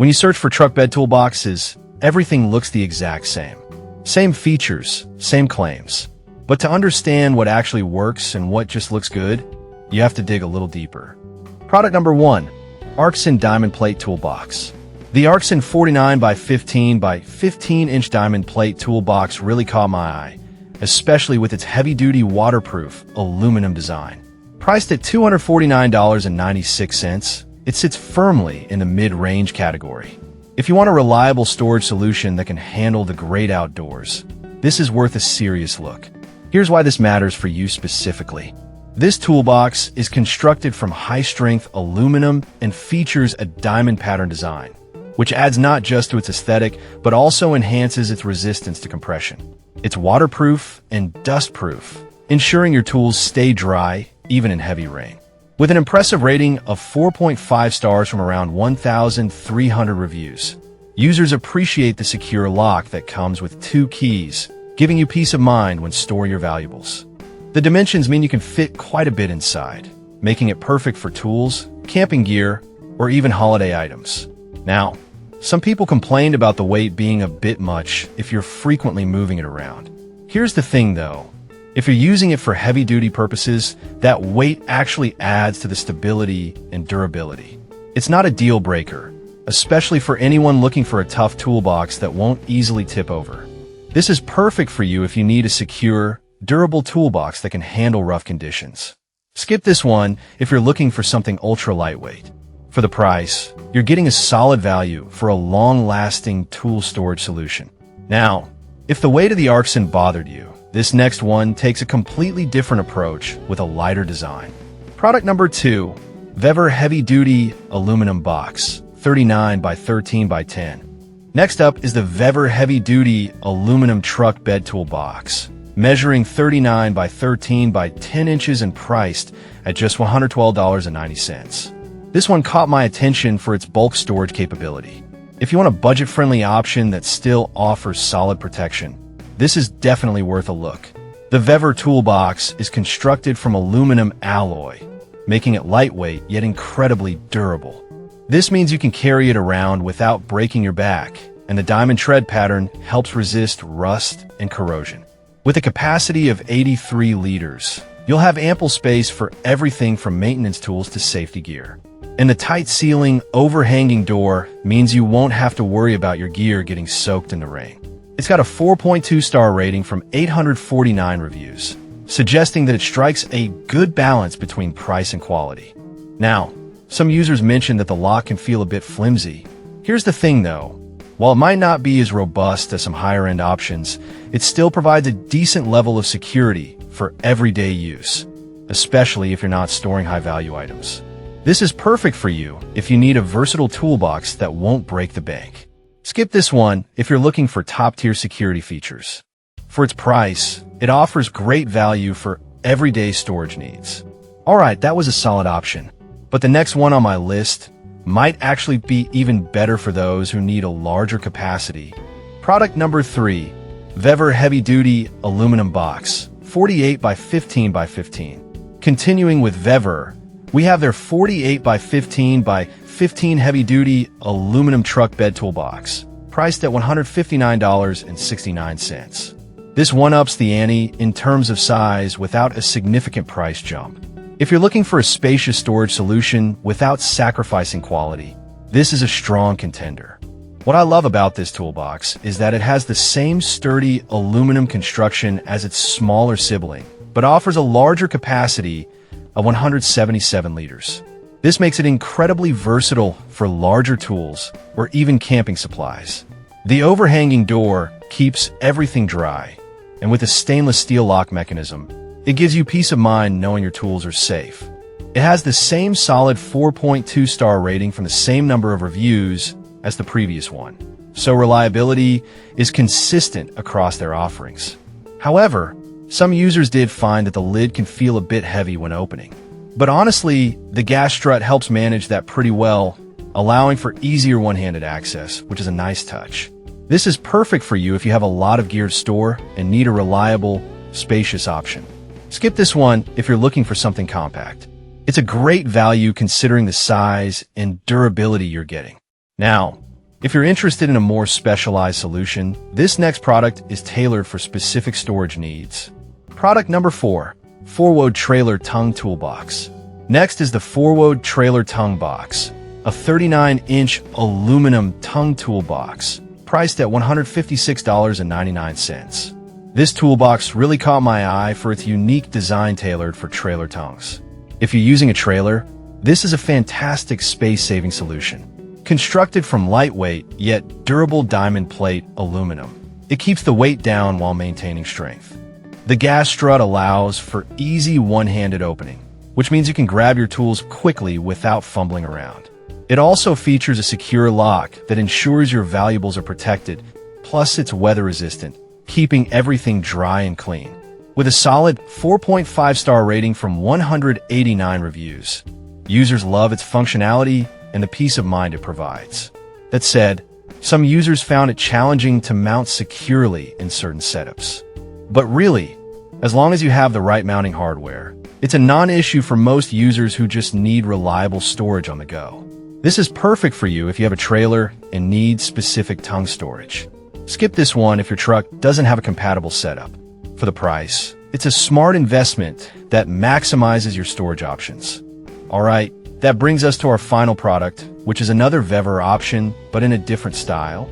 When you search for truck bed toolboxes, everything looks the exact same. Same features, same claims. But to understand what actually works and what just looks good, you have to dig a little deeper. Product number 1, Arxon Diamond Plate Toolbox. The Arxon 49 by 15 by 15 inch diamond plate toolbox really caught my eye, especially with its heavy-duty waterproof aluminum design. Priced at $249.96, it sits firmly in the mid-range category. If you want a reliable storage solution that can handle the great outdoors, this is worth a serious look. Here's why this matters for you specifically. This toolbox is constructed from high-strength aluminum and features a diamond pattern design, which adds not just to its aesthetic, but also enhances its resistance to compression. It's waterproof and dust-proof, ensuring your tools stay dry even in heavy rain. With an impressive rating of 4.5 stars from around 1,300 reviews, users appreciate the secure lock that comes with 2 keys, giving you peace of mind when storing your valuables. The dimensions mean you can fit quite a bit inside, making it perfect for tools, camping gear, or even holiday items. Now, some people complained about the weight being a bit much if you're frequently moving it around. Here's the thing though, if you're using it for heavy-duty purposes, that weight actually adds to the stability and durability. It's not a deal breaker, especially for anyone looking for a tough toolbox that won't easily tip over. This is perfect for you if you need a secure, durable toolbox that can handle rough conditions. Skip this one if you're looking for something ultra-lightweight. For the price, you're getting a solid value for a long-lasting tool storage solution. Now, if the weight of the Arxon bothered you, this next one takes a completely different approach with a lighter design. Product number 2, Vever Heavy Duty Aluminum Box, 39 by 13 by 10. Next up is the Vever Heavy Duty Aluminum Truck Bed Toolbox, measuring 39 by 13 by 10 inches and priced at just $112.90. This one caught my attention for its bulk storage capability. If you want a budget-friendly option that still offers solid protection, this is definitely worth a look. The Vever toolbox is constructed from aluminum alloy, making it lightweight yet incredibly durable. This means you can carry it around without breaking your back, and the diamond tread pattern helps resist rust and corrosion. With a capacity of 83 liters, you'll have ample space for everything from maintenance tools to safety gear. And the tight ceiling, overhanging door means you won't have to worry about your gear getting soaked in the rain. It's got a 4.2 star rating from 849 reviews, suggesting that it strikes a good balance between price and quality. Now, some users mentioned that the lock can feel a bit flimsy. Here's the thing though, while it might not be as robust as some higher-end options, it still provides a decent level of security for everyday use, especially if you're not storing high-value items. This is perfect for you if you need a versatile toolbox that won't break the bank. Skip this one if you're looking for top-tier security features. For its price, it offers great value for everyday storage needs. Alright, that was a solid option, but the next one on my list might actually be even better for those who need a larger capacity. Product number 3, Vever Heavy Duty Aluminum Box, 48 by 15 by 15. Continuing with Vever, we have their 48 by 15 by 15 heavy-duty aluminum truck bed toolbox, priced at $159.69. This one-ups the ante in terms of size without a significant price jump. If you're looking for a spacious storage solution without sacrificing quality, this is a strong contender. What I love about this toolbox is that it has the same sturdy aluminum construction as its smaller sibling, but offers a larger capacity of 177 liters. This makes it incredibly versatile for larger tools or even camping supplies. The overhanging door keeps everything dry, and with a stainless steel lock mechanism, it gives you peace of mind knowing your tools are safe. It has the same solid 4.2 star rating from the same number of reviews as the previous one, so reliability is consistent across their offerings. However, some users did find that the lid can feel a bit heavy when opening. But honestly, the gas strut helps manage that pretty well, allowing for easier one-handed access, which is a nice touch. This is perfect for you if you have a lot of gear to store and need a reliable, spacious option. Skip this one if you're looking for something compact. It's a great value considering the size and durability you're getting. Now, If you're interested in a more specialized solution, this next product is tailored for specific storage needs. Product number 4, 4-Wode Trailer Tongue Toolbox. Next is the 4-Wode Trailer Tongue Box, a 39-inch aluminum tongue toolbox, priced at $156.99. This toolbox really caught my eye for its unique design tailored for trailer tongues. If you're using a trailer, this is a fantastic space-saving solution. Constructed from lightweight yet durable diamond plate aluminum, it keeps the weight down while maintaining strength. The gas strut allows for easy one-handed opening, which means you can grab your tools quickly without fumbling around. It also features a secure lock that ensures your valuables are protected, plus it's weather-resistant, keeping everything dry and clean. With a solid 4.5-star rating from 189 reviews, users love its functionality and the peace of mind it provides. That said, some users found it challenging to mount securely in certain setups. But really, as long as you have the right mounting hardware, it's a non-issue for most users who just need reliable storage on the go. This is perfect for you if you have a trailer and need specific tongue storage. Skip this one if your truck doesn't have a compatible setup. For the price, it's a smart investment that maximizes your storage options. Alright, that brings us to our final product, which is another Vever option, but in a different style.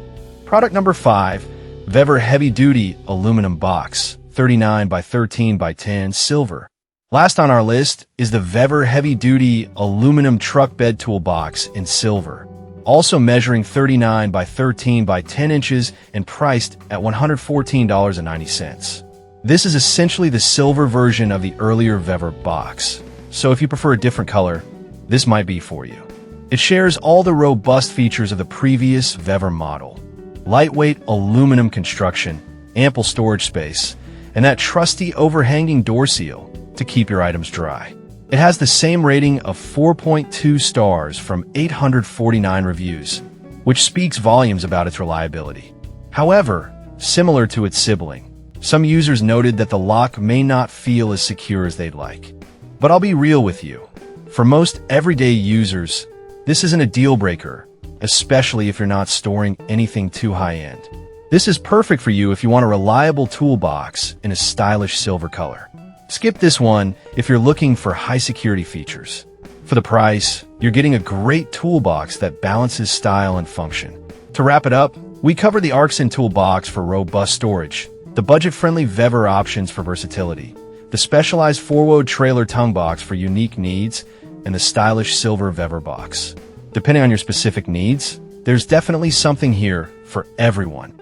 Product number 5, Vever Heavy Duty Aluminum Box, 39 by 13 by 10 silver. Last on our list is the Vever Heavy Duty Aluminum Truck Bed Toolbox in silver, also measuring 39 by 13 by 10 inches and priced at $114.90. This is essentially the silver version of the earlier Vever box, so if you prefer a different color, this might be for you. It shares all the robust features of the previous Vever model: lightweight aluminum construction, ample storage space, and that trusty overhanging door seal to keep your items dry. It has the same rating of 4.2 stars from 849 reviews, which speaks volumes about its reliability. However, similar to its sibling, some users noted that the lock may not feel as secure as they'd like. But I'll be real with you. For most everyday users, this isn't a deal breaker, especially if you're not storing anything too high-end. This is perfect for you if you want a reliable toolbox in a stylish silver color. Skip this one if you're looking for high security features. For the price, you're getting a great toolbox that balances style and function. To wrap it up, we covered the Arxon toolbox for robust storage, the budget-friendly Vever options for versatility, the specialized 4-Wode trailer tongue box for unique needs, and the stylish silver Vever box. Depending on your specific needs, there's definitely something here for everyone.